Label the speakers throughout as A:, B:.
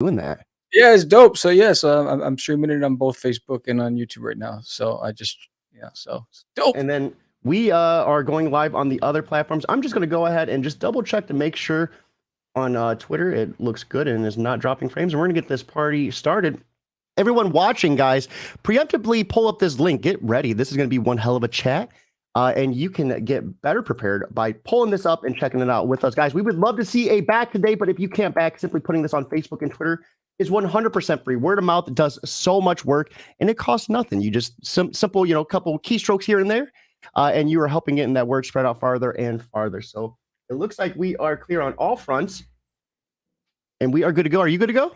A: doing that?
B: Yeah, it's dope. So yeah, so I'm streaming it on both Facebook and on YouTube right now. So I just so it's dope.
A: And then we are going live on the other platforms. I'm just going to go ahead and just double check to make sure on Twitter it looks good and is not dropping frames. And we're going to get this party started. Everyone watching, guys, preemptively pull up this link. Get ready. This is going to be one hell of a chat. And you can get better prepared by pulling this up and checking it out with us, guys. We would love to see a back today, but if you can't back, simply putting this on Facebook and Twitter is 100% free. Word of mouth does so much work, and it costs nothing. You just simple, couple keystrokes here and there, and you are helping getting that word spread out farther and farther. So it looks like we are clear on all fronts, and we are good to go. Are you good to go?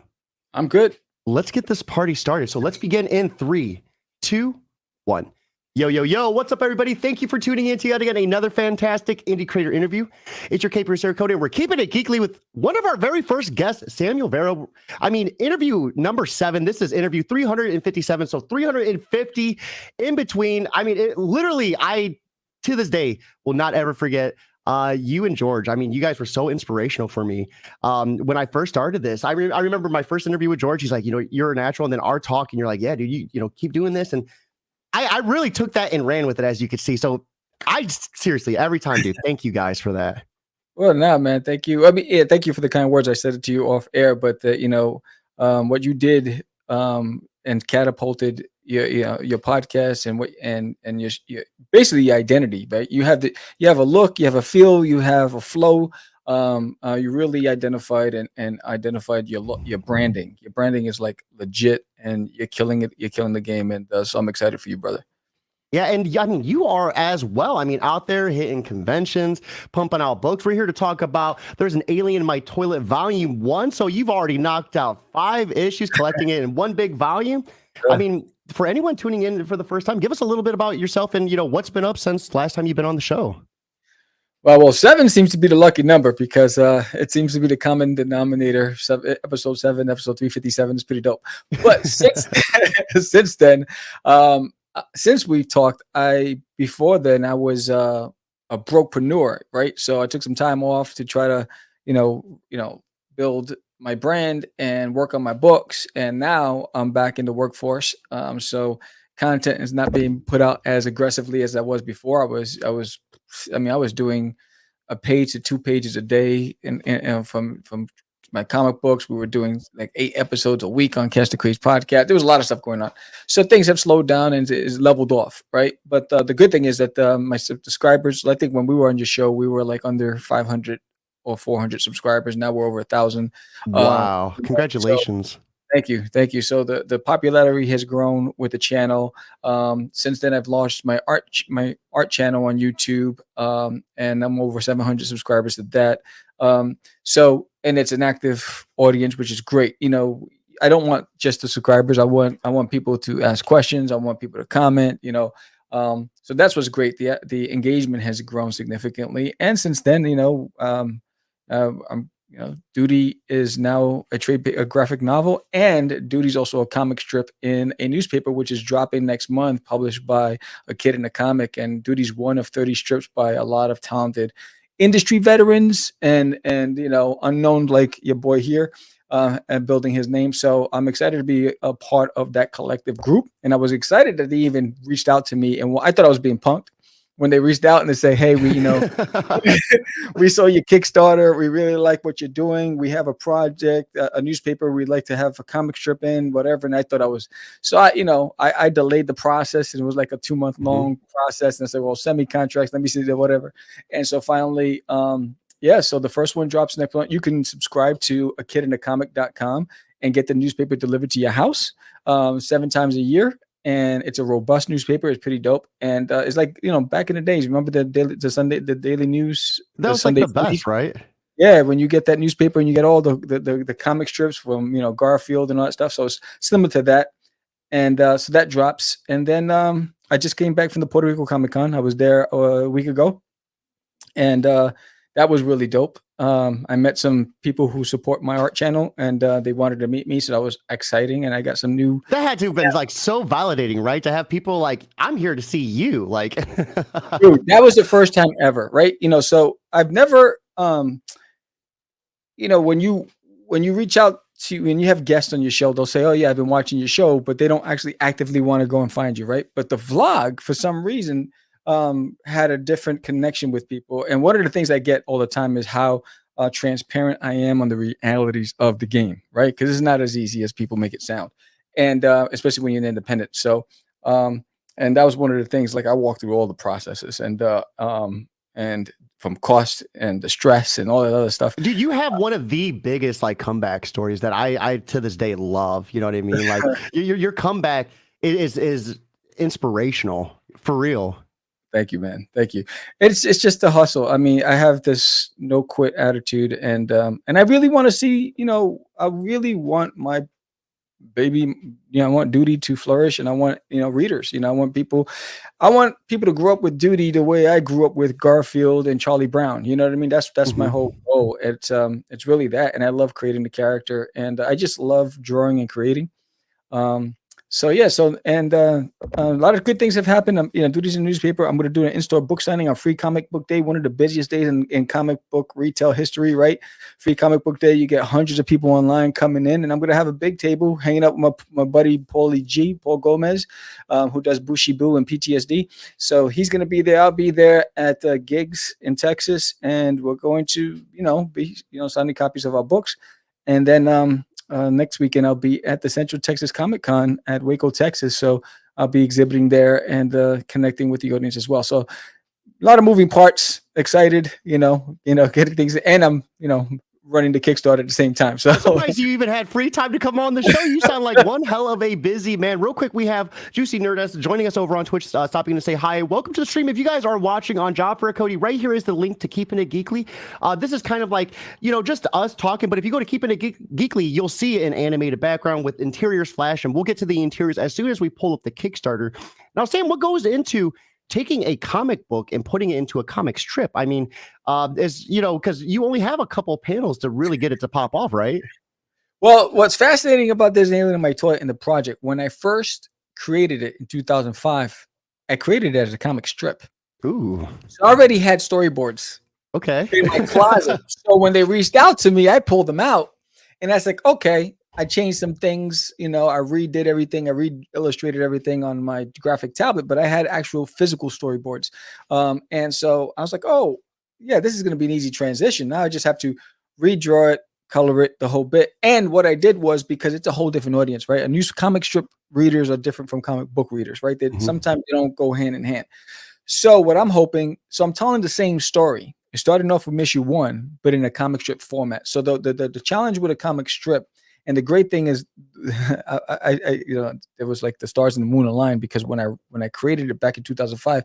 B: I'm good.
A: Let's get this party started. So let's begin in 3, 2, 1. Yo, what's up, everybody? Thank you for tuning in to yet again another fantastic indie creator interview. It's your K-Producer Cody, and we're keeping it geekly with one of our very first guests, Samuel Vero. Interview number 7. This is interview 357, so 350 in between. I to this day will not ever forget you and George. You guys were so inspirational for me when I first started this. I remember my first interview with George. He's like, you're a natural, and then our talk, and you're like, yeah, dude, you keep doing this. And I really took that and ran with it, as you could see. So I seriously, every time, dude, thank you guys for that.
B: Well, man, thank you. Thank you for the kind words. I said it to you off air, but what you did and catapulted your podcast and your basically your identity, right? You have a look, you have a feel, you have a flow. You really identified and identified your branding. Your branding is like legit, and you're killing it. You're killing the game, and so I'm excited for you, brother.
A: Yeah, and you are as well. Out there hitting conventions, pumping out books. We're here to talk about There's an Alien in My Toilet Volume 1. So you've already knocked out 5 issues, collecting it in one big volume. Yeah. For anyone tuning in for the first time, give us a little bit about yourself and what's been up since last time you've been on the show.
B: Well, 7 seems to be the lucky number because it seems to be the common denominator. Episode 7, episode 357 is pretty dope. But since then, since we've talked, before then I was a brokepreneur, right? So I took some time off to try to, build my brand and work on my books. And now I'm back in the workforce. So content is not being put out as aggressively as I was before. I was doing a page to 2 pages a day, and from my comic books, we were doing like 8 episodes a week on Catch the Craze podcast. There was a lot of stuff going on, so things have slowed down and is leveled off, right? But the good thing is that my subscribers, I think when we were on your show, we were like under 500 or 400 subscribers. Now we're over 1,000.
A: Wow! Congratulations.
B: So, Thank you. So the popularity has grown with the channel. Since then, I've launched my art channel on YouTube, and I'm over 700 subscribers to that. And it's an active audience, which is great. I don't want just the subscribers. I want people to ask questions. I want people to comment. So that's what's great. The engagement has grown significantly, and since then, Duty is now a graphic novel, and Duty's also a comic strip in a newspaper, which is dropping next month, published by A Kid in a Comic. And Duty's one of 30 strips by a lot of talented industry veterans and unknown like your boy here, and building his name. So I'm excited to be a part of that collective group. And I was excited that they even reached out to me, and I thought I was being punked when they reached out and they say, hey, we we saw your Kickstarter. We really like what you're doing. We have a project, a newspaper we'd like to have a comic strip in, whatever. And I thought I delayed the process, and it was like a 2-month long process. And I said, well, send me contracts. Let me see that, whatever. And so finally, so the first one drops next month. You can subscribe to akidinacomic.com and get the newspaper delivered to your house 7 times a year. And it's a robust newspaper. It's pretty dope. And it's like, back in the days, remember the daily news?
A: That was like the best, right?
B: Yeah, when you get that newspaper and you get all the comic strips from, Garfield and all that stuff. So it's similar to that. And so that drops. And then I just came back from the Puerto Rico Comic Con. I was there a week ago. And that was really dope. I met some people who support my art channel, and they wanted to meet me, so that was exciting. And I got some new.
A: That had to have been like so validating, right? To have people like, I'm here to see you, like.
B: Dude, that was the first time ever, right? So I've never, when you reach out when you have guests on your show, they'll say, "Oh yeah, I've been watching your show," but they don't actually actively want to go and find you, right? But the vlog, for some reason, had a different connection with people. And one of the things I get all the time is how transparent I am on the realities of the game, right? Because it's not as easy as people make it sound, and especially when you're an independent. So, and that was one of the things. Like I walked through all the processes, and from cost and the stress and all that other stuff.
A: Dude, you have one of the biggest like comeback stories that I to this day love. You know what I mean? Like your comeback is inspirational for real.
B: Thank you, man. Thank you. It's just a hustle. I mean, I have this no quit attitude, and I really want to see. I really want my baby. I want Duty to flourish, and I want readers. I want people to grow up with Duty the way I grew up with Garfield and Charlie Brown. You know what I mean? That's my whole goal. It's really that, and I love creating the character, and I just love drawing and creating. So yeah, a lot of good things have happened. Duty's in the newspaper. I'm going to do an in-store book signing on Free Comic Book Day, one of the busiest days in comic book retail history, right? Free Comic Book Day, you get hundreds of people online coming in, and I'm going to have a big table hanging out with my buddy Paul Gomez, who does Bushi Boo and PTSD. So he's going to be there. I'll be there at gigs in Texas, and we're going to, be signing copies of our books, and then next weekend I'll be at the Central Texas Comic Con at Waco, Texas. So I'll be exhibiting there and connecting with the audience as well. So a lot of moving parts. Excited, getting things, and I'm running the Kickstarter at the same time. So
A: I'm surprised you even had free time to come on the show. You sound like one hell of a busy man. Real quick, we have Juicy Nerdess joining us over on Twitch, stopping to say hi. Welcome to the stream. If you guys are watching on Job for a Cody, right here is the link to Keeping It Geekly. This is kind of like, just us talking, but if you go to Keeping It Geekly, you'll see an animated background with interiors flash, and we'll get to the interiors as soon as we pull up the Kickstarter. Now, Sam, what goes into taking a comic book and putting it into a comic strip? I mean, because you only have a couple panels to really get it to pop off, right?
B: Well, what's fascinating about this Alien in My Toilet in the project, when I first created it in 2005, I created it as a comic strip.
A: Ooh.
B: So I already had storyboards
A: in
B: my closet. So when they reached out to me, I pulled them out, and I was like, okay. I changed some things, I redid everything. I illustrated everything on my graphic tablet, but I had actual physical storyboards. And so I was like, oh, yeah, this is going to be an easy transition. Now I just have to redraw it, color it, the whole bit. And what I did was, because it's a whole different audience, right? And news comic strip readers are different from comic book readers, right? Sometimes they don't go hand in hand. So what I'm hoping, I'm telling the same story. It's starting off with issue 1, but in a comic strip format. So the challenge with a comic strip, and the great thing is, it was like the stars and the moon aligned, because when I created it back in 2005,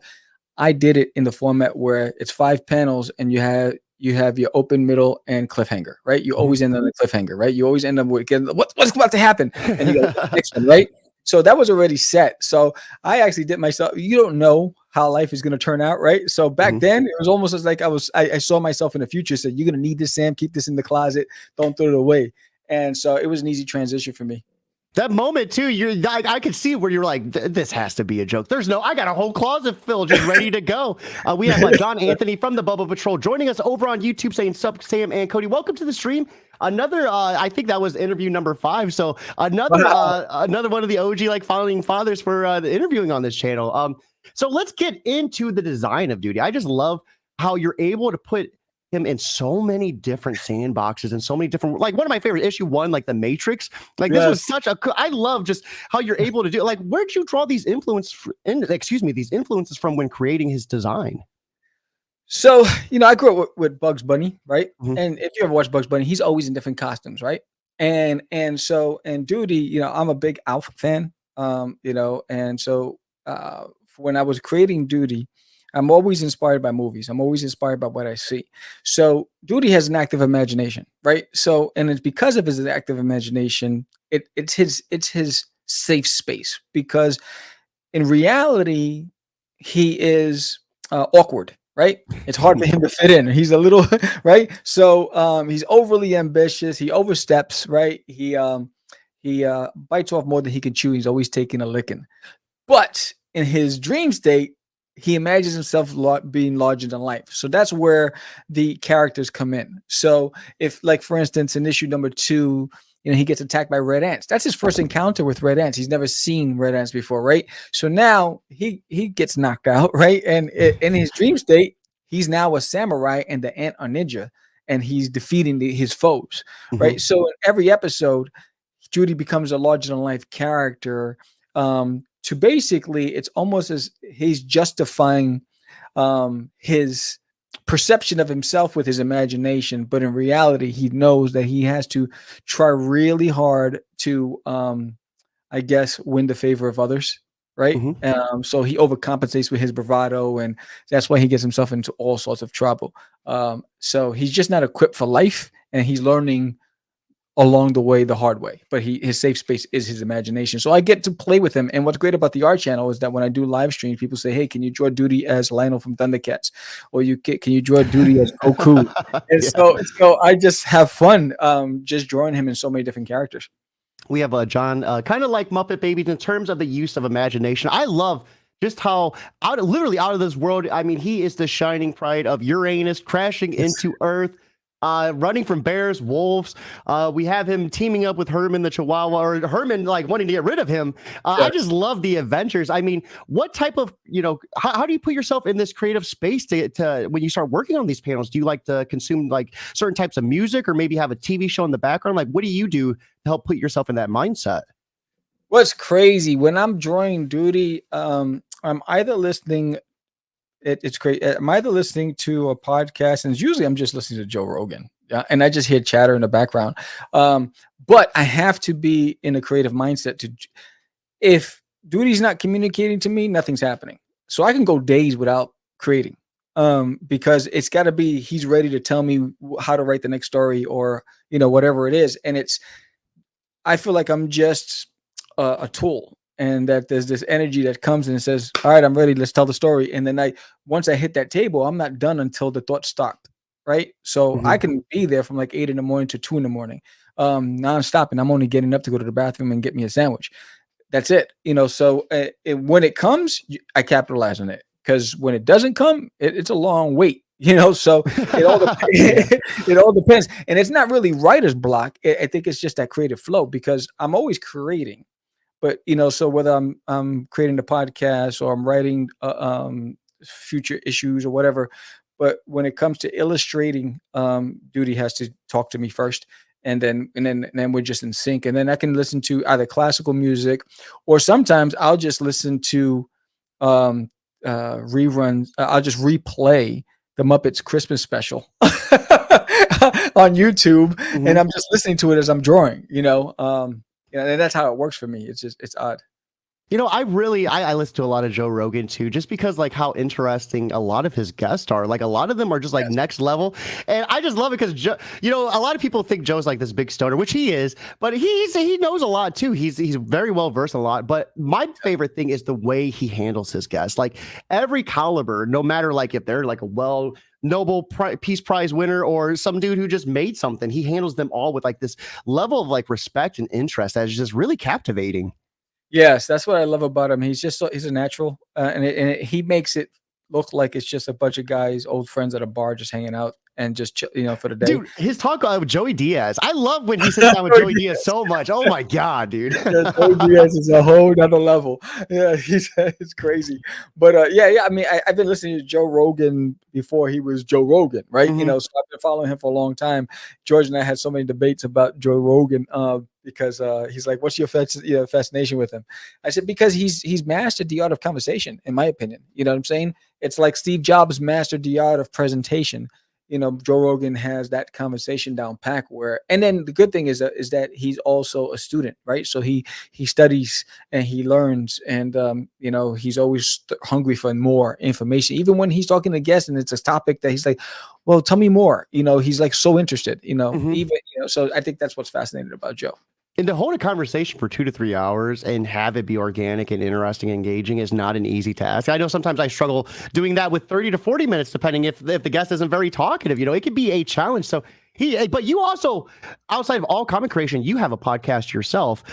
B: I did it in the format where it's 5 panels and you have your open, middle, and cliffhanger, right? You always end on the cliffhanger, right? You always end up with what's about to happen, and you go next one, right? So that was already set. So I actually did myself. You don't know how life is going to turn out, right? So back then, it was almost as like I saw myself in the future. Said, "You're going to need this, Sam. Keep this in the closet. Don't throw it away." And so it was an easy transition for me.
A: That moment too, I could see where you're like, this has to be a joke. I got a whole closet filled just ready to go. We have John Anthony from the Bubble Patrol joining us over on YouTube, saying, "Sup, Sam and Cody, welcome to the stream." Another, I think that was interview number 5. So another one of the OG like founding fathers for the interviewing on this channel. So let's get into the design of Duty. I just love how you're able to put him in so many different sandboxes and so many different, like one of my favorite issue 1, like the Matrix, like this was such I love just how you're able to do, like, where'd you draw these influences from when creating his design?
B: So, I grew up with Bugs Bunny, right? And if you ever watch Bugs Bunny, he's always in different costumes, right? And Duty, I'm a big Alf fan, and so when I was creating Duty, I'm always inspired by movies. I'm always inspired by what I see. So Duty has an active imagination, right? So, and it's because of his active imagination, it's his safe space, because in reality, he is awkward, right? It's hard for him to fit in. He's a little, right? So he's overly ambitious. He oversteps, right? He bites off more than he can chew. He's always taking a licking. But in his dream state, he imagines himself being larger than life. So that's where the characters come in. So if, like, for instance, in issue number 2, he gets attacked by red ants. That's his first encounter with red ants. He's never seen red ants before, right? So now he gets knocked out, right? And in his dream state, he's now a samurai and the ant are ninja, and he's defeating his foes, right? So in every episode, Judy becomes a larger than life character. To basically, it's almost as he's justifying his perception of himself with his imagination, but in reality, he knows that he has to try really hard to, I guess, win the favor of others, right? So he overcompensates with his bravado, and that's why he gets himself into all sorts of trouble. So he's just not equipped for life, and he's learning along the way the hard way, but his safe space is his imagination. So I get to play with him. And what's great about the art channel is that when I do live streams, people say, hey, can you draw Duty as Lionel from Thundercats, or can you draw Duty as Goku? And so I just have fun just drawing him in so many different characters.
A: We have John, kind of like Muppet Babies in terms of the use of imagination. I love just how literally out of this world. I mean, he is the shining pride of Uranus crashing into Earth. Running from bears, wolves. We have him teaming up with Herman the Chihuahua, or Herman like wanting to get rid of him. I just love the adventures. I mean, what type of, how do you put yourself in this creative space to when you start working on these panels? Do you like to consume like certain types of music, or maybe have a TV show in the background? Like, what do you do to help put yourself in that mindset?
B: What's crazy when I'm drawing Duty, I'm either listening. It's great. I'm either listening to a podcast, and usually I'm just listening to Joe Rogan, and I just hear chatter in the background. But I have to be in a creative mindset if Duty's not communicating to me, nothing's happening. So I can go days without creating, because it's got to be he's ready to tell me how to write the next story, or whatever it is. And I feel like I'm just a tool. And that there's this energy that comes and says, all right, I'm ready. Let's tell the story. And then once I hit that table, I'm not done until the thought stopped. Right. So I can be there from like 8 a.m. to 2 a.m. nonstop. And I'm only getting up to go to the bathroom and get me a sandwich. That's it. So when it comes, I capitalize on it, because when it doesn't come, it's a long wait. So it all depends. It all depends. And it's not really writer's block. I think it's just that creative flow, because I'm always creating. But so whether I'm creating the podcast or I'm writing future issues or whatever, but when it comes to illustrating, Duty has to talk to me first, and then we're just in sync. And then I can listen to either classical music, or sometimes I'll just listen to reruns. I'll just replay the Muppets Christmas special on YouTube, and I'm just listening to it as I'm drawing. And that's how it works for me. It's odd.
A: I listen to a lot of Joe Rogan too, just because like how interesting a lot of his guests are. Like a lot of them are just like next level. And I just love it because Joe, a lot of people think Joe's like this big stoner, which he is, but he knows a lot too. He's very well versed in a lot. But my favorite thing is the way he handles his guests. Like every caliber, no matter like if they're like a Nobel Peace Prize winner or some dude who just made something, he handles them all with like this level of like respect and interest that is just really captivating.
B: Yes, that's what I love about him. He's a natural, and he makes it look like it's just a bunch of guys, old friends at a bar, just hanging out and just for the day.
A: Dude, his talk with Joey Diaz. I love when he sits down with Joey Diaz so much. Oh my god, dude.
B: Yeah, Joey Diaz is a whole nother level. Yeah, it's crazy. But I mean, I've been listening to Joe Rogan before he was Joe Rogan, right? So I've been following him for a long time. George and I had so many debates about Joe Rogan because he's like, "What's your fascination with him?" I said, "Because he's mastered the art of conversation, in my opinion." You know what I'm saying? It's like Steve Jobs mastered the art of presentation. Joe Rogan has that conversation down pack and then the good thing is that he's also a student, right? So he studies and he learns, and he's always hungry for more information. Even when he's talking to guests and it's a topic that he's like, well, tell me more. He's like so interested, so I think that's what's fascinating about Joe.
A: And to hold a conversation for 2 to 3 hours and have it be organic and interesting and engaging is not an easy task. I know sometimes I struggle doing that with 30 to 40 minutes, depending if the guest isn't very talkative. It can be a challenge. So but you also, outside of all comic creation, you have a podcast yourself.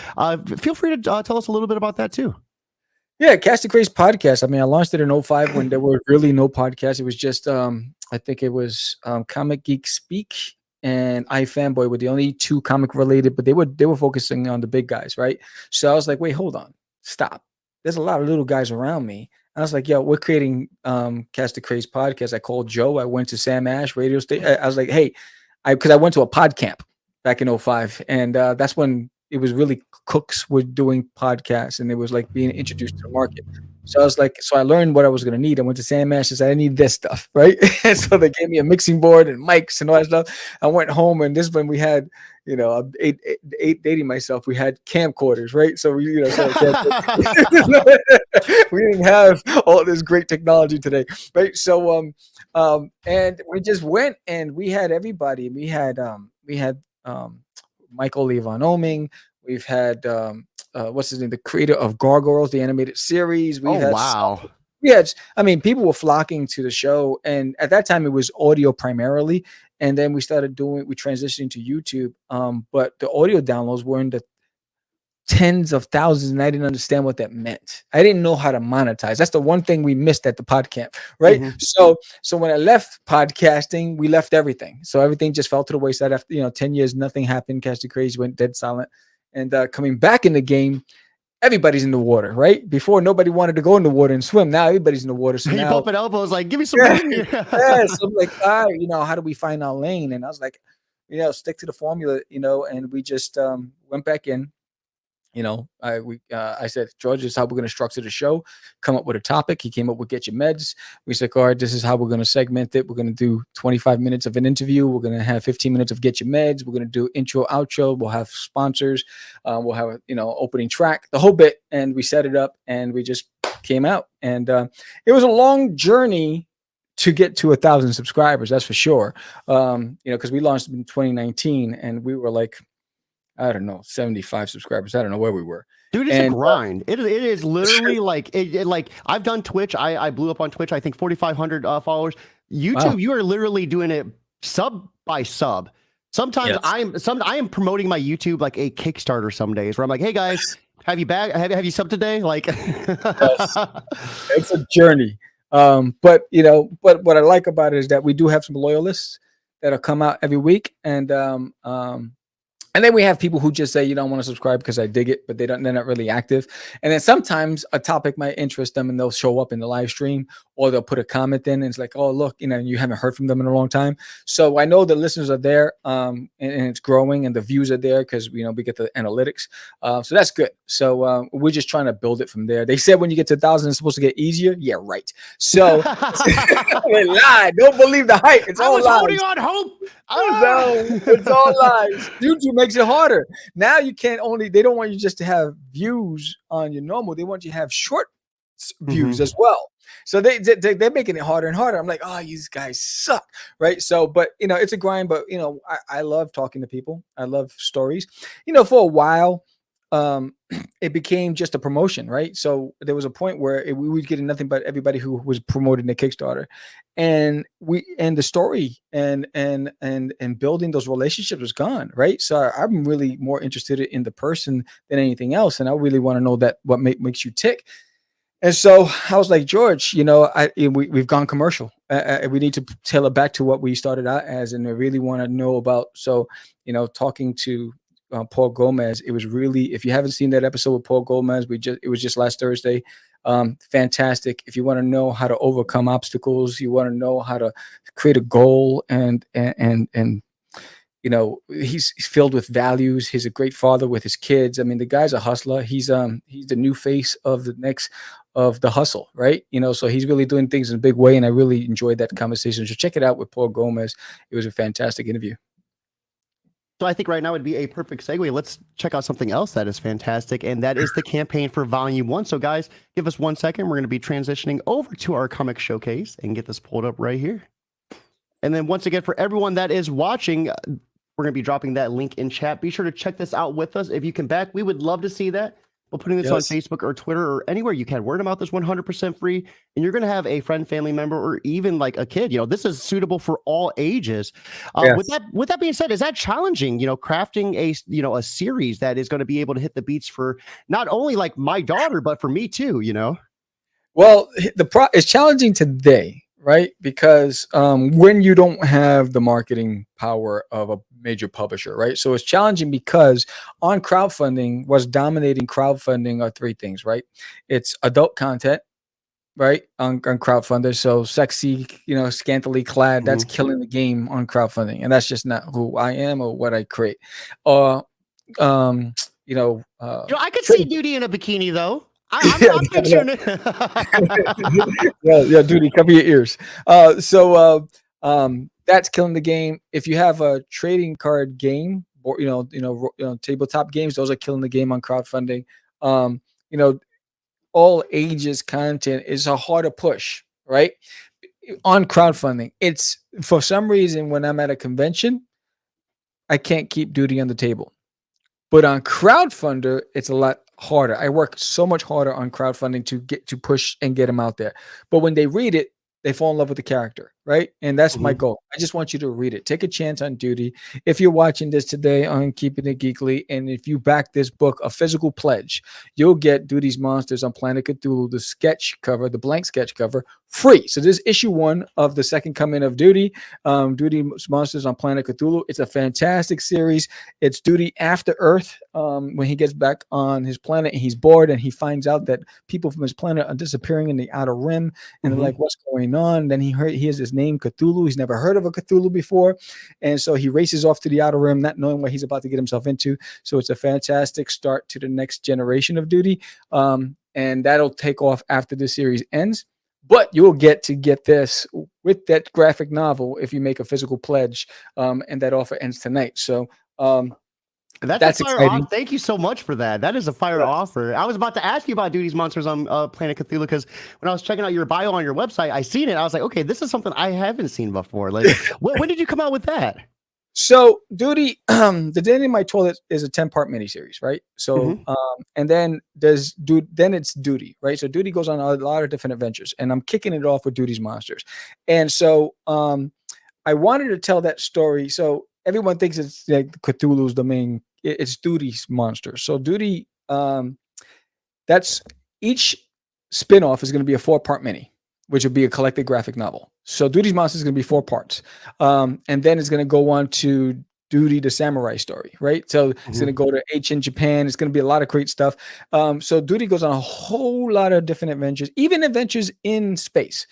A: Feel free to tell us a little bit about that too.
B: Yeah, Cast the Craze podcast. I mean, I launched it in 2005 when there were really no podcasts. It was just, I think it was Comic Geek Speak and iFanboy were the only two comic related, but they were focusing on the big guys, right? So I was like, wait, hold on, stop. There's a lot of little guys around me. And I was like, yo, we're creating Cast the Craze podcast. I called Joe. I went to Sam Ash radio station. I was like, hey, because I went to a pod camp back in 05. And that's when it was really cooks were doing podcasts and it was like being introduced to the market. So I was like, so I learned what I was going to need. I went to Sam Ash and said, I need this stuff, right? And so they gave me a mixing board and mics and all that stuff. I went home, and this when we had, you know, dating myself, we had camcorders, right? So we, you know, we didn't have all this great technology today, right? So, and we just went and we had everybody. We had Michael Levon Oming. We've had what's his name, the creator of Gargoyles, the animated series. We had
A: wow.
B: Yeah, I mean, people were flocking to the show, and at that time it was audio primarily, and then we transitioned to YouTube. But the audio downloads were in the tens of thousands, and I didn't understand what that meant. I didn't know how to monetize. That's the one thing we missed at the podcast, right? Mm-hmm. So when I left podcasting, we left everything. So everything just fell to the wayside. After 10 years, nothing happened. Cast the Craze went dead silent, and coming back in the game, everybody's in the water, right? Before nobody wanted to go in the water and swim. Now everybody's in the water. So now
A: bumping elbows, like, give me some.
B: Yeah. So I'm like, all right, how do we find our lane? And I was like, stick to the formula, and we just went back in. I said, George, this is how we're going to structure the show. Come up with a topic. He came up with Get Your Meds. We said, all right, this is how we're going to segment it. We're going to do 25 minutes of an interview. We're going to have 15 minutes of Get Your Meds. We're going to do intro, outro. We'll have sponsors. We'll have, opening track, the whole bit. And we set it up and we just came out. And it was a long journey to get to 1,000 subscribers. That's for sure. Because we launched in 2019 and we were like, I don't know, 75 subscribers. I don't know where we were.
A: Dude, it's a grind. It is literally like I've done Twitch. I blew up on Twitch. I think 4,500 followers. YouTube, wow. You are literally doing it sub by sub. Sometimes yes. I am promoting my YouTube like a Kickstarter some days where I'm like, hey guys, have you subbed today? Like,
B: yes. It's a journey. But what I like about it is that we do have some loyalists that'll come out every week, and then we have people who just say, you don't want to subscribe because I dig it, but they're not really active. And then sometimes a topic might interest them and they'll show up in the live stream, or they'll put a comment in and it's like, oh, look, you haven't heard from them in a long time. So I know the listeners are there and it's growing and the views are there because, we get the analytics. So that's good. So we're just trying to build it from there. They said when you get to 1,000, it's supposed to get easier. Yeah, right. So they lied. Don't believe the hype. It's all lies.
A: Holding on hope.
B: No, it's all lies. YouTube makes it harder. Now you can't they don't want you just to have views on your normal. They want you to have short views as well. So they're making it harder and harder. I'm like, oh, these guys suck, right? So, but it's a grind. But I love talking to people. I love stories. For a while, it became just a promotion, right? So there was a point where we were getting nothing but everybody who was promoting the Kickstarter, and the story and building those relationships was gone, right? So I'm really more interested in the person than anything else, and I really want to know that what makes you tick. And so I was like, George, we've gone commercial. We need to tailor back to what we started out as, and I really want to know about. So talking to Paul Gomez, it was really, if you haven't seen that episode with Paul Gomez, it was just last Thursday. Fantastic. If you want to know how to overcome obstacles, you want to know how to create a goal, and he's filled with values. He's a great father with his kids. I mean, the guy's a hustler. He's the new face of the hustle, right? So he's really doing things in a big way, and I really enjoyed that conversation. So check it out with Paul Gomez. It was a fantastic interview.
A: So I think right now would be a perfect segue. Let's check out something else that is fantastic, and that is the campaign for Volume 1. So guys, give us 1 second. We're going to be transitioning over to our comic showcase and get this pulled up right here. And then once again, for everyone that is watching, we're going to be dropping that link in chat. Be sure to check this out with us. If you can back, we would love to see that. We're putting this on Facebook or Twitter or anywhere you can. Word of mouth is 100% free, and you're going to have a friend, family member, or even like a kid. This is suitable for all ages. With that being said, is that challenging? Crafting a series that is going to be able to hit the beats for not only like my daughter, but for me too.
B: Well, it's challenging today, right? Because when you don't have the marketing power of a major publisher, right? So it's challenging because on crowdfunding, what's dominating crowdfunding are three things, right? It's adult content, right? On crowdfunders. So sexy, scantily clad, that's
A: Mhm.
B: killing the game on crowdfunding. And that's just not who I am or what I create. Or, um, you know, uh,
A: I could see
B: trade-
A: Duty in a bikini though.
B: yeah,
A: I'm
B: yeah,
A: picturing it.
B: yeah, Duty, cover your ears. That's killing the game. If you have a trading card game, or tabletop games, those are killing the game on crowdfunding. Um, you know, all ages content is a harder push, right? On crowdfunding, it's for some reason when I'm at a convention, I can't keep Duty on the table. But on crowdfunder, it's a lot harder. I work so much harder on crowdfunding to push and get them out there. But when they read it, they fall in love with the character, right? And that's my
A: Mhm.
B: goal. I just want you to read it. Take a chance on Duty. If you're watching this today on Keeping It Geekly, and if you back this book, a physical pledge, you'll get Duty's Monsters on Planet Cthulhu, the sketch cover, the blank sketch cover, free. So this is issue 1 of the second coming of Duty, Duty's Monsters on Planet Cthulhu. It's a fantastic series. It's Duty after Earth, when he gets back on his planet and he's bored and he finds out that people from his planet are disappearing in the outer rim, and they're
A: Mhm.
B: like, what's going on? Then he hears his name, Cthulhu. He's never heard of a Cthulhu before. And so he races off to the outer rim, not knowing what he's about to get himself into. So it's a fantastic start to the next generation of Duty. And that'll take off after the series ends. But you'll get this with that graphic novel if you make a physical pledge, and that offer ends tonight. So
A: That's a
B: that's
A: fire off.
B: exciting.
A: Thank you so much for that. That is a fire offer. I was about to ask you about Duty's Monsters on Planet Cthulhu because when I was checking out your bio on your website, I seen it. I was like, okay, this is something I haven't seen before. Like, when did you come out with that?
B: So Duty, the Danny in My Toilet is a 10-part miniseries, right? So
A: Mhm.
B: and then then it's Duty, right? So Duty goes on a lot of different adventures, and I'm kicking it off with Duty's Monsters. And so I wanted to tell that story. So everyone thinks it's like Cthulhu's the main, it's Duty's Monsters. So Duty, that's each spin-off is going to be a 4-part mini, which would be a collected graphic novel. So Duty's Monsters is going to be 4 parts. And then it's going to go on to Duty the Samurai story, right? So it's going to
A: Mhm.
B: go to ancient Japan. It's going to be a lot of great stuff. So Duty goes on a whole lot of different adventures, even adventures in space,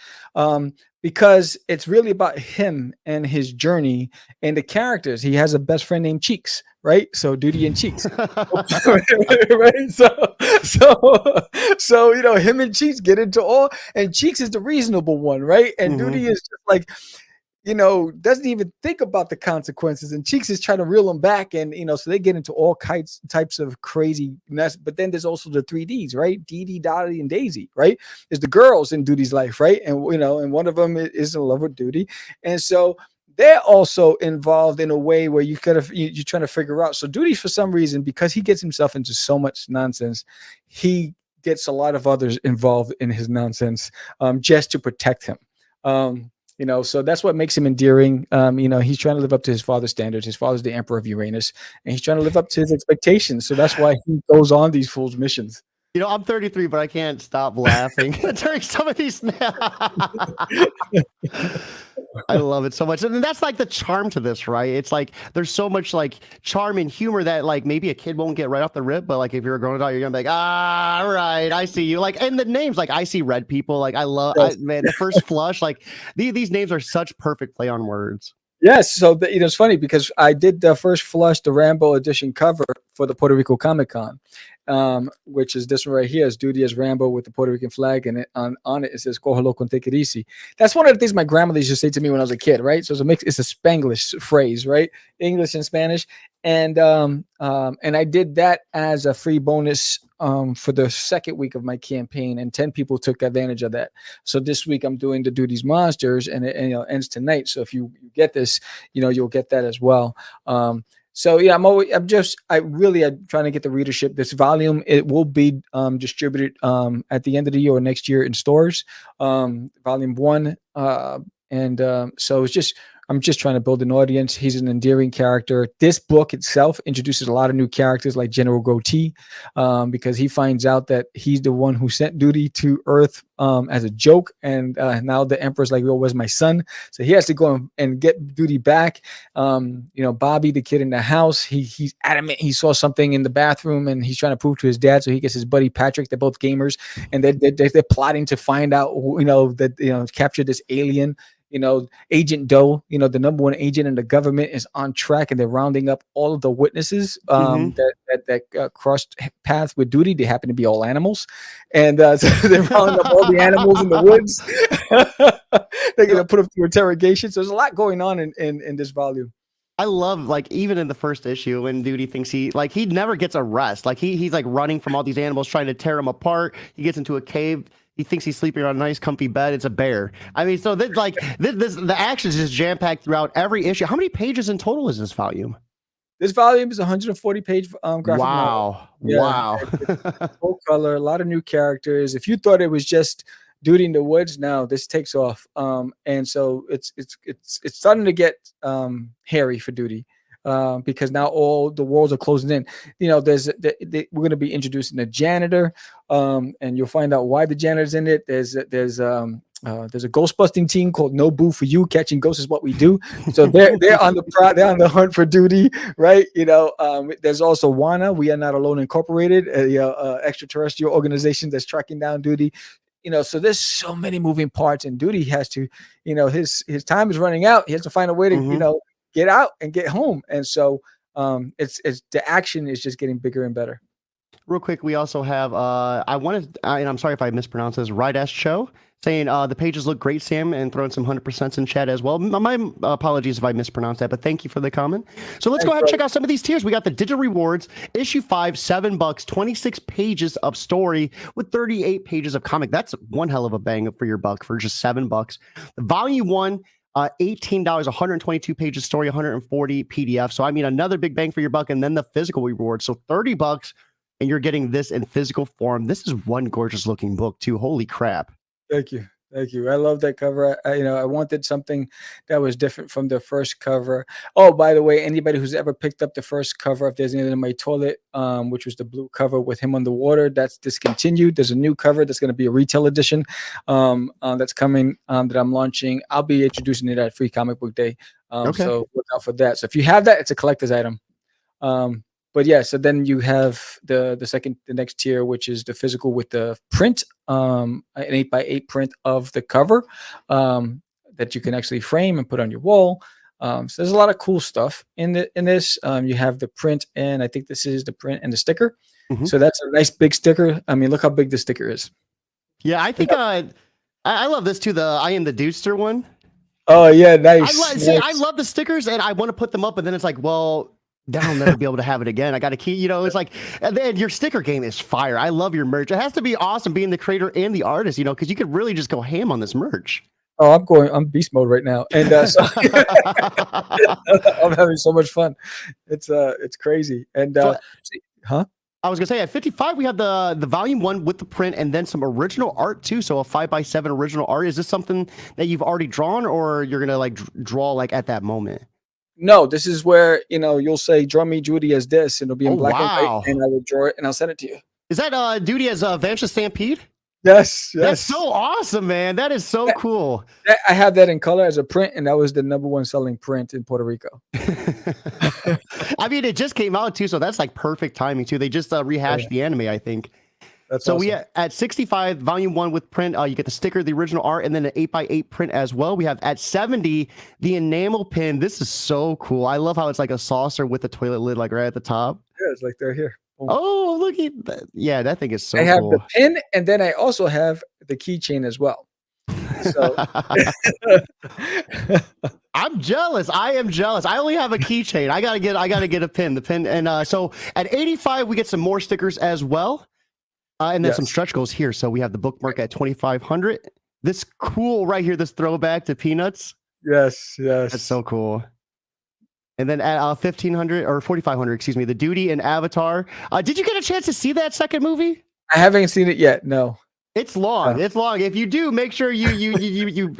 B: because it's really about him and his journey and the characters. He has a best friend named Cheeks, right? So Duty and Cheeks. Right? So him and Cheeks get into all, and Cheeks is the reasonable one, right? And
A: Mhm.
B: Duty is just like, doesn't even think about the consequences, and Cheeks is trying to reel him back, and so they get into all types of craziness. But then there's also the 3Ds, right? Dee Dee, Dottie, and Daisy, right? There's the girls in Duty's life, right? And and one of them is in love with Duty, and so they're also involved in a way where you're trying to figure out. So Duty, for some reason, because he gets himself into so much nonsense, he gets a lot of others involved in his nonsense, just to protect him. So that's what makes him endearing. He's trying to live up to his father's standards. His father's the Emperor of Uranus, and he's trying to live up to his expectations. So that's why he goes on these fool's missions.
A: I'm 33, but I can't stop laughing during some of these. I love it so much. And that's like the charm to this, right? It's like there's so much like charm and humor that like maybe a kid won't get right off the rip, but like if you're a grown adult, you're gonna be like, all right, I see you. Like, and the names, like I see red people, like
B: Yes.
A: man, the first flush, like these names are such perfect play on words.
B: Yes, so it's funny because I did the first flush, the Rambo edition cover for the Puerto Rico Comic Con, which is this one right here. It's Duty as Rambo with the Puerto Rican flag, and on it says "Cógelo con take it easy." That's one of the things my grandmother used to say to me when I was a kid, right? So it's a mix. It's a Spanglish phrase, right? English and Spanish, and I did that as a free bonus for the second week of my campaign, and 10 people took advantage of that. So this week I'm doing the Duty's Monsters, and it ends tonight. So if you get this, you'll get that as well. So yeah, I'm trying to get the readership. This volume, it will be distributed at the end of the year or next year in stores. Volume 1, and so it's just I'm just trying to build an audience. He's an endearing character. This book itself introduces a lot of new characters like General Goatee, because he finds out that he's the one who sent Duty to Earth as a joke, and now the Emperor's like, "Yo, where's my son?" So he has to go and get Duty back. Bobby, the kid in the house, he's adamant he saw something in the bathroom, and he's trying to prove to his dad. So he gets his buddy Patrick. They're both gamers, and they're plotting to find out, capture this alien. Agent Doe, the #1 agent in the government, is on track, and they're rounding up all of the witnesses that crossed paths with Duty. They happen to be all animals, and so they're rounding up all the animals in the woods. They're gonna put them through interrogation. So there's a lot going on in this volume.
A: I love, like, even in the first issue when Duty thinks he never gets a rest. Like he's like running from all these animals trying to tear him apart. He gets into a cave. He thinks he's sleeping on a nice comfy bed. It's a bear. I mean, so the action is just jam packed throughout every issue. How many pages in total is this volume?
B: This volume is 140-page graphic novel. Yeah,
A: Wow.
B: full color, a lot of new characters. If you thought it was just Duty in the Woods, now this takes off. And so it's starting to get hairy for Duty. Because now all the worlds are closing in. We're going to be introducing a janitor, and you'll find out why the janitor's in it. There's a ghost busting team called No Boo for You. Catching ghosts is what we do. So they're on the hunt for Duty, right? There's also WANA, We Are Not Alone Incorporated, extraterrestrial organization that's tracking down Duty. So there's so many moving parts, and Duty has to, his time is running out. He has to find a way to, get out and get home. And so it's the action is just getting bigger and better.
A: Real quick, we also have and I'm sorry if I mispronounce this, Ridesh Cho, saying the pages look great, Sam, and throwing some 100% in chat as well. My apologies if I mispronounced that, but thank you for the comment. So let's go ahead and check out some of these tiers. We got the digital rewards, issue 5, $7, 26 pages of story with 38 pages of comic. That's one hell of a bang for your buck for just $7. The volume 1, $18, 122 pages story, 140 PDF. So I mean, another big bang for your buck, and then the physical reward. So $30, and you're getting this in physical form. This is one gorgeous looking book too. Holy crap!
B: Thank you. I love that cover. I wanted something that was different from the first cover. Oh, by the way, anybody who's ever picked up the first cover of There's Anything in My Toilet, which was the blue cover with him underwater, that's discontinued. There's a new cover that's going to be a retail edition that's coming that I'm launching. I'll be introducing it at Free Comic Book Day. So look out for that. So if you have that, it's a collector's item. But yeah, so then you have the next tier, which is the physical with the print, an 8x8 print of the cover that you can actually frame and put on your wall. So there's a lot of cool stuff in this. You have the print, and I think this is the print and the sticker. Mm-hmm. So that's a nice big sticker. I mean, look how big the sticker is.
A: Yeah, I think I love this too. The I Am the Dudester one.
B: Oh yeah, nice.
A: I love the stickers, and I want to put them up, and then it's like, well, then I'll never be able to have it again. I got to keep, it's like, and then your sticker game is fire. I love your merch. It has to be awesome being the creator and the artist, because you could really just go ham on this merch.
B: Oh, I'm beast mode right now, and so I'm having so much fun. It's crazy. And
A: I was gonna say at 55 we have the volume 1 with the print and then some original art too. So a 5x7 original art. Is this something that you've already drawn, or you're gonna like draw like at that moment?
B: No, this is where, you'll say, draw me Duty as this, and it'll be in black and white, and I will draw it, and I'll send it to you.
A: Is that Duty as Vancha Stampede?
B: Yes.
A: That's so awesome, man. That is so cool.
B: I have that in color as a print, and that was the #1 selling print in Puerto Rico.
A: I mean, it just came out too, so that's like perfect timing too. They just rehashed the anime, I think.
B: That's
A: so
B: awesome.
A: We at 65, volume 1 with print, you get the sticker, the original art, and then an 8x8 print as well. We have at 70 the enamel pin. This is so cool. I love how it's like a saucer with the toilet lid like right at the top.
B: Yeah, it's like they're here.
A: Boom. Oh, look at that. Yeah, that thing is so cool.
B: I have the pin, and then I also have the keychain as well. So
A: I'm jealous. I am jealous. I only have a keychain. I gotta get a pin. The pin, and so at 85 we get some more stickers as well. And then some stretch goals here. So we have the bookmark at 2,500. This cool right here, this throwback to Peanuts.
B: Yes.
A: That's so cool. And then at 1,500 or 4,500, excuse me, the Duty and Avatar. Did you get a chance to see that second movie?
B: I haven't seen it yet. No.
A: It's long. It's long. If you do, make sure you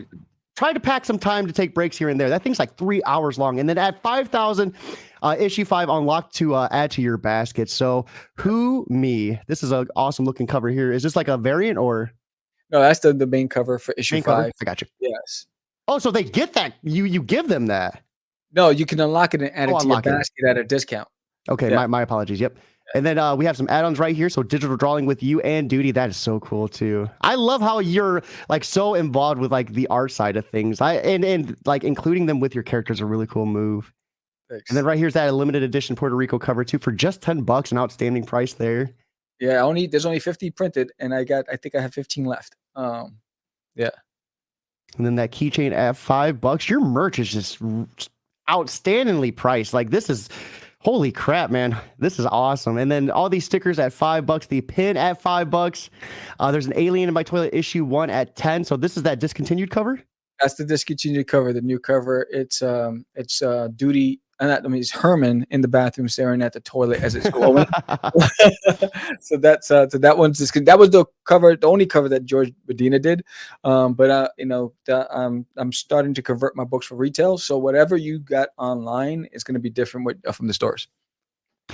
A: try to pack some time to take breaks here and there. That thing's like 3 hours long. And then at 5,000, issue 5 unlocked to add to your basket. So who me? This is an awesome looking cover here. Is this like a variant or
B: No, that's the main cover for issue
A: main cover?
B: 5.
A: I got you.
B: Yes.
A: Oh, so they get that. You give them that.
B: No, you can unlock it and add it to your
A: Unlock it.
B: basket at a discount.
A: Okay,
B: Yeah.
A: my apologies. Yep. And then we have some add-ons right here. So digital drawing with you and Duty. That is so cool too. I love how you're like so involved with like the art side of things. And like including them with your characters is a really cool move.
B: Thanks.
A: And then right here's that limited edition Puerto Rico cover too for just $10, an outstanding price there.
B: Yeah, there's only 50 printed, and I think I have 15 left. Yeah.
A: And then that keychain at $5. Your merch is just outstandingly priced. Like this is holy crap, man. This is awesome. And then all these stickers at $5, the pin at $5. There's an Alien in My Toilet issue 1 at 10. So this is that discontinued cover?
B: That's the discontinued cover, the new cover. It's Duty. It's Herman in the bathroom staring at the toilet as it's glowing. So that one's that was the cover, the only cover that George Medina did. I'm starting to convert my books for retail. So whatever you got online is going to be different from the stores.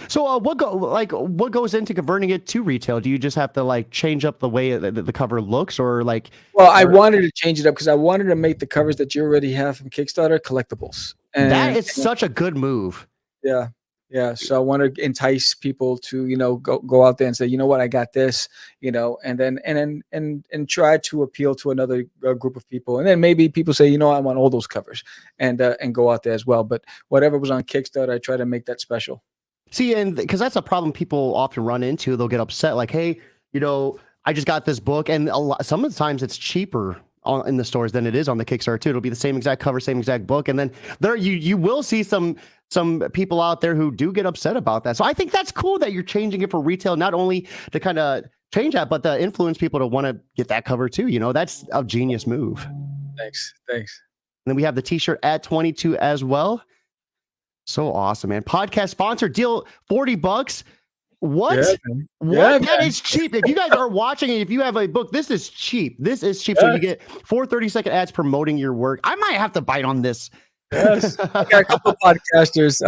A: So what goes into converting it to retail? Do you just have to like change up the way the cover looks, or like?
B: Well, I wanted to change it up because I wanted to make the covers that you already have from Kickstarter collectibles. And
A: that is such a good move.
B: Yeah. Yeah. So I want to entice people to, go out there and say, you know what, I got this, and then try to appeal to another group of people. And then maybe people say, I want all those covers and go out there as well. But whatever was on Kickstarter, I try to make that special.
A: See, and because that's a problem people often run into, they'll get upset like, hey, I just got this book, and sometimes it's cheaper in the stores than it is on the Kickstarter too. It'll be the same exact cover, same exact book, and then there you will see some people out there who do get upset about that. So I think that's cool that you're changing it for retail, not only to kind of change that, but to influence people to want to get that cover too. That's a genius move.
B: Thanks.
A: And then we have the t-shirt at 22 as well. So awesome, man. Podcast sponsor deal, $40. What?
B: Yeah,
A: what? That is cheap. If you guys are watching and if you have a book, this is cheap. This is cheap. So you get 4 30-second ads promoting your work. I might have to bite on this.
B: Yes. I got a couple of podcasters.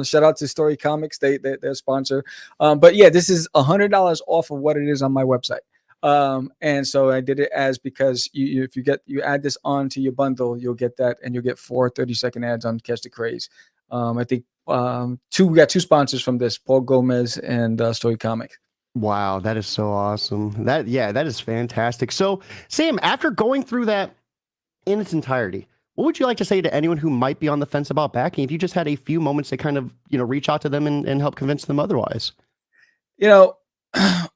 B: Shout out to Story Comics. They're a sponsor. But yeah, this is $100 off of what it is on my website. And so I did it because if you add this on to your bundle, you'll get that, and you'll get 4 30-second ads on Catch the Craze. I think we got 2 sponsors from this, Paul Gomez and Story Comics.
A: Wow, that is so awesome. That is fantastic. So Sam, after going through that in its entirety, what would you like to say to anyone who might be on the fence about backing, if you just had a few moments to kind of reach out to them and help convince them otherwise?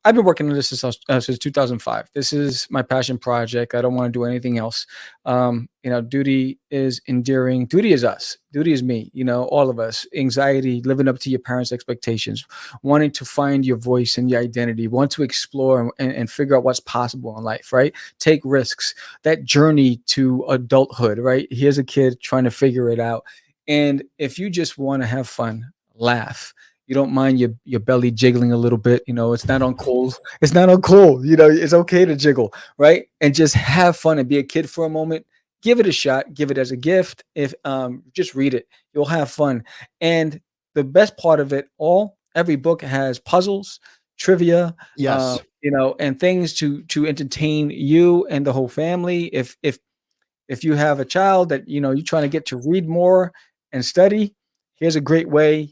B: I've been working on this since 2005. This is my passion project. I don't want to do anything else. Duty is endearing. Duty is us. Duty is me. All of us. Anxiety, living up to your parents' expectations, wanting to find your voice and your identity, want to explore and figure out what's possible in life, right? Take risks. That journey to adulthood, right? Here's a kid trying to figure it out. And if you just want to have fun, laugh, you don't mind your belly jiggling a little bit, it's not on cold. It's not on cold, it's okay to jiggle, right? And just have fun and be a kid for a moment. Give it a shot. Give it as a gift. If just read it, you'll have fun. And the best part of it all, every book has puzzles, trivia,
A: yes,
B: and things to entertain you and the whole family. If you have a child that you're trying to get to read more and study, here's a great way.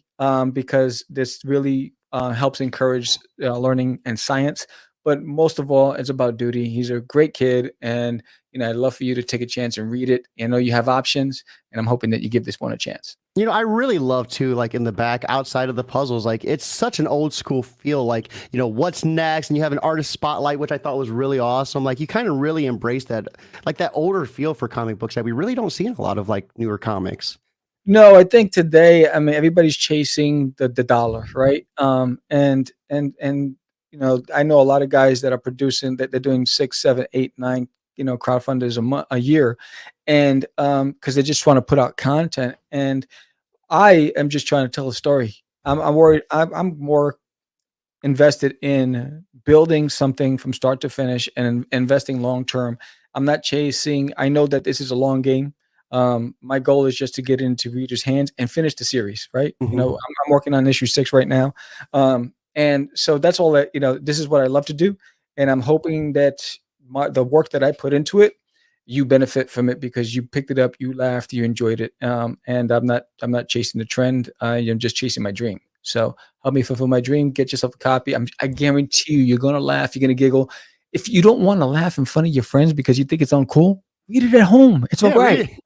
B: Because this really helps encourage learning and science. But most of all, it's about Duty. He's a great kid. And, I'd love for you to take a chance and read it. I know you have options, and I'm hoping that you give this one a chance.
A: I really love too, like in the back, outside of the puzzles, like it's such an old school feel, like, what's next? And you have an artist spotlight, which I thought was really awesome. Like you kind of really embrace that, like that older feel for comic books that we really don't see in a lot of like newer comics.
B: No, I think today, everybody's chasing the dollar, right? And I know a lot of guys that are producing that they're doing 6, 7, 8, 9, crowdfunders a year, and because they just want to put out content. And I am just trying to tell a story. I'm worried. I'm more invested in building something from start to finish and investing long term I'm not chasing. I know that this is a long game. My goal is just to get into readers' hands and finish the series, right?
A: Mhm.
B: I'm working on issue 6 right now. And so that's all that, this is what I love to do. And I'm hoping that the work that I put into it, you benefit from it because you picked it up, you laughed, you enjoyed it. And I'm not chasing the trend. I am just chasing my dream. So help me fulfill my dream. Get yourself a copy. I guarantee you're gonna laugh. You're gonna giggle. If you don't want to laugh in front of your friends because you think it's uncool, read it at home. It's all
A: Yeah,
B: right.
A: read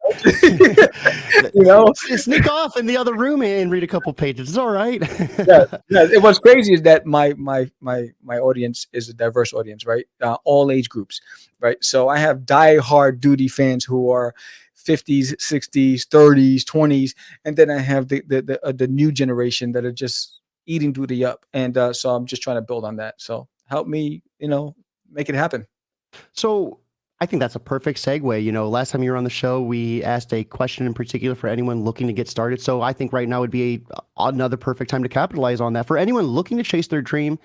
A: it.
B: You know,
A: Sneak off in the other room and read a couple pages. It's all right.
B: yeah, yeah. What's crazy is that my audience is a diverse audience, right? All age groups, right? So I have die-hard Duty fans who are 50s, 60s, 30s, 20s, and then I have the new generation that are just eating Duty up, and so I'm just trying to build on that. So help me, make it happen.
A: So I think that's a perfect segue. Last time you were on the show, we asked a question in particular for anyone looking to get started. So I think right now would be another perfect time to capitalize on that. For anyone looking to chase their dream,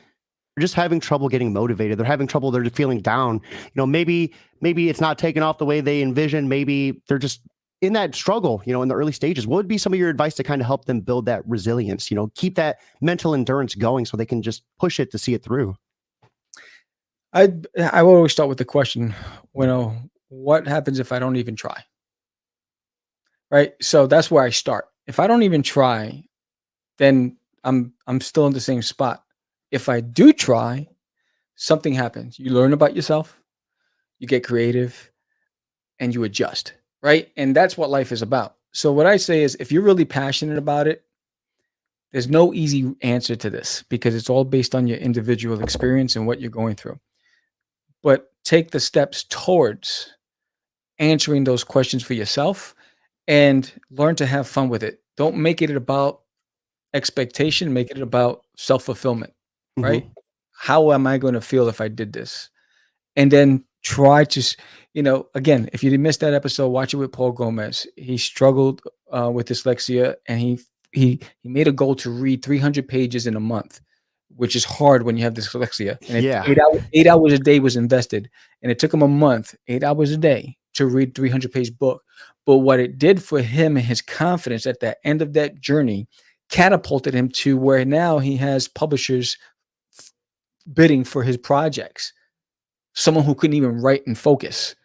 A: they're just having trouble getting motivated. They're having trouble. They're just feeling down. Maybe it's not taking off the way they envisioned. Maybe they're just in that struggle, in the early stages. What would be some of your advice to kind of help them build that resilience, keep that mental endurance going so they can just push it to see it through?
B: I will always start with the question, what happens if I don't even try? Right? So that's where I start. If I don't even try, then I'm still in the same spot. If I do try, something happens. You learn about yourself, you get creative, and you adjust, right? And that's what life is about. So what I say is if you're really passionate about it, there's no easy answer to this because it's all based on your individual experience and what you're going through. But take the steps towards answering those questions for yourself and learn to have fun with it. Don't make it about expectation, make it about self-fulfillment, right?
A: Hmm.
B: How am I going to feel if I did this? And then try to, again, if you missed that episode, watch it with Paul Gomez. He struggled with dyslexia, and he made a goal to read 300 pages in a month, which is hard when you have dyslexia. And
A: Yeah.
B: 8 hours a day was invested, and it took him a month, 8 hours a day, to read 300-page book. But what it did for him and his confidence at the end of that journey catapulted him to where now he has publishers bidding for his projects, someone who couldn't even write and focus.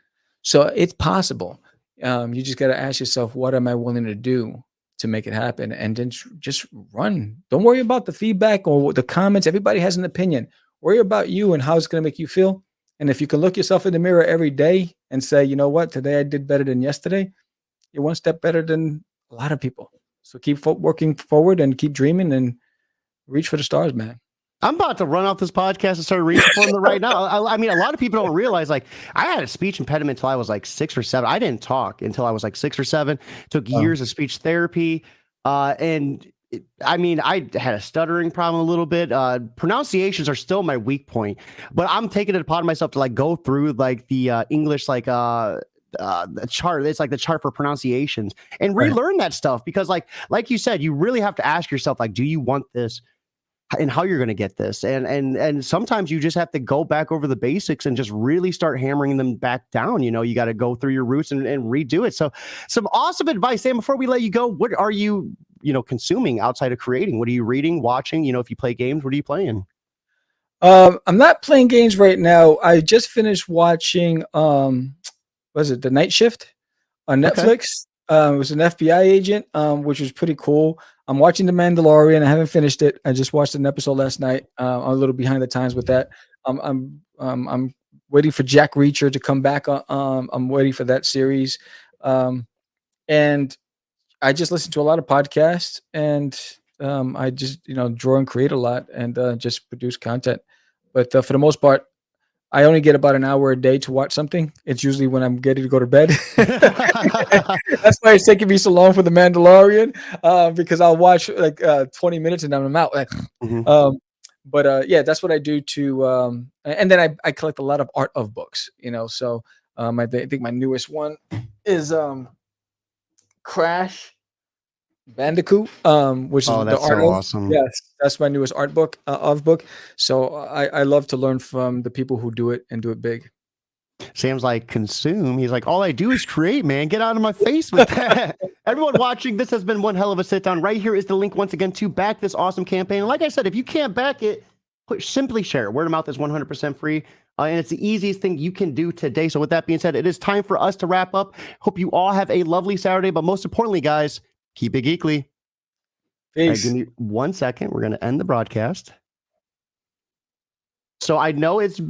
B: So it's possible. You just got to ask yourself, what am I willing to do to make it happen? And then just run. Don't worry about the feedback or the comments. Everybody has an opinion. Worry about you and how it's going to make you feel. And if you can look yourself in the mirror every day and say, you know what, today I did better than yesterday, you're one step better than a lot of people. So keep working forward and keep dreaming and reach for the stars, man.
A: I'm about to run off this podcast and start reaching for them right now. I mean, a lot of people don't realize, like, I had a speech impediment until I was like 6 or 7. I didn't talk until I was like 6 or 7. Took years of speech therapy. I mean, I had a stuttering problem a little bit. Pronunciations are still my weak point, but I'm taking it upon myself to like go through like the English, the chart. It's like the chart for pronunciations and
B: Right.
A: relearn that stuff because like you said, you really have to ask yourself, like, do you want this? And how you're going to get this, and sometimes you just have to go back over the basics and just really start hammering them back down. You got to go through your roots and redo it. So some awesome advice. Sam, before we let you go, what are you consuming outside of creating? What are you reading, watching? If you play games, what are you playing?
B: I'm not playing games right now. I just finished watching was it The Night Shift on
A: Okay.
B: Netflix? It was an FBI agent, which was pretty cool. I'm watching The Mandalorian. I haven't finished it. I just watched an episode last night. I'm a little behind the times with that. I'm waiting for Jack Reacher to come back. I'm waiting for that series, and I just listen to a lot of podcasts, and I just draw and create a lot, and just produce content. But for the most part, I only get about an hour a day to watch something. It's usually when I'm getting to go to bed. That's why it's taking me so long for The Mandalorian, because I'll watch like 20 minutes and then I'm out.
A: Mhm.
B: Yeah, that's what I do and then I collect a lot of art of books, so I think my newest one is Crash Bandicoot, which is
A: Oh,
B: the
A: that's
B: art
A: so
B: of.
A: awesome.
B: Yes, that's my newest art book of book. So I love to learn from the people who do it and do it big.
A: Sam's like, consume. He's like, all I do is create, man. Get out of my face with that. Everyone watching, this has been one hell of a sit down. Right here is the link once again to back this awesome campaign. And like I said, if you can't back it, simply share it. Word of mouth is 100% free. And it's the easiest thing you can do today. So with that being said, it is time for us to wrap up. Hope you all have a lovely Saturday. But most importantly, guys, keep it geekly.
B: Peace.
A: Right, give me 1 second. We're going to end the broadcast. So I know it's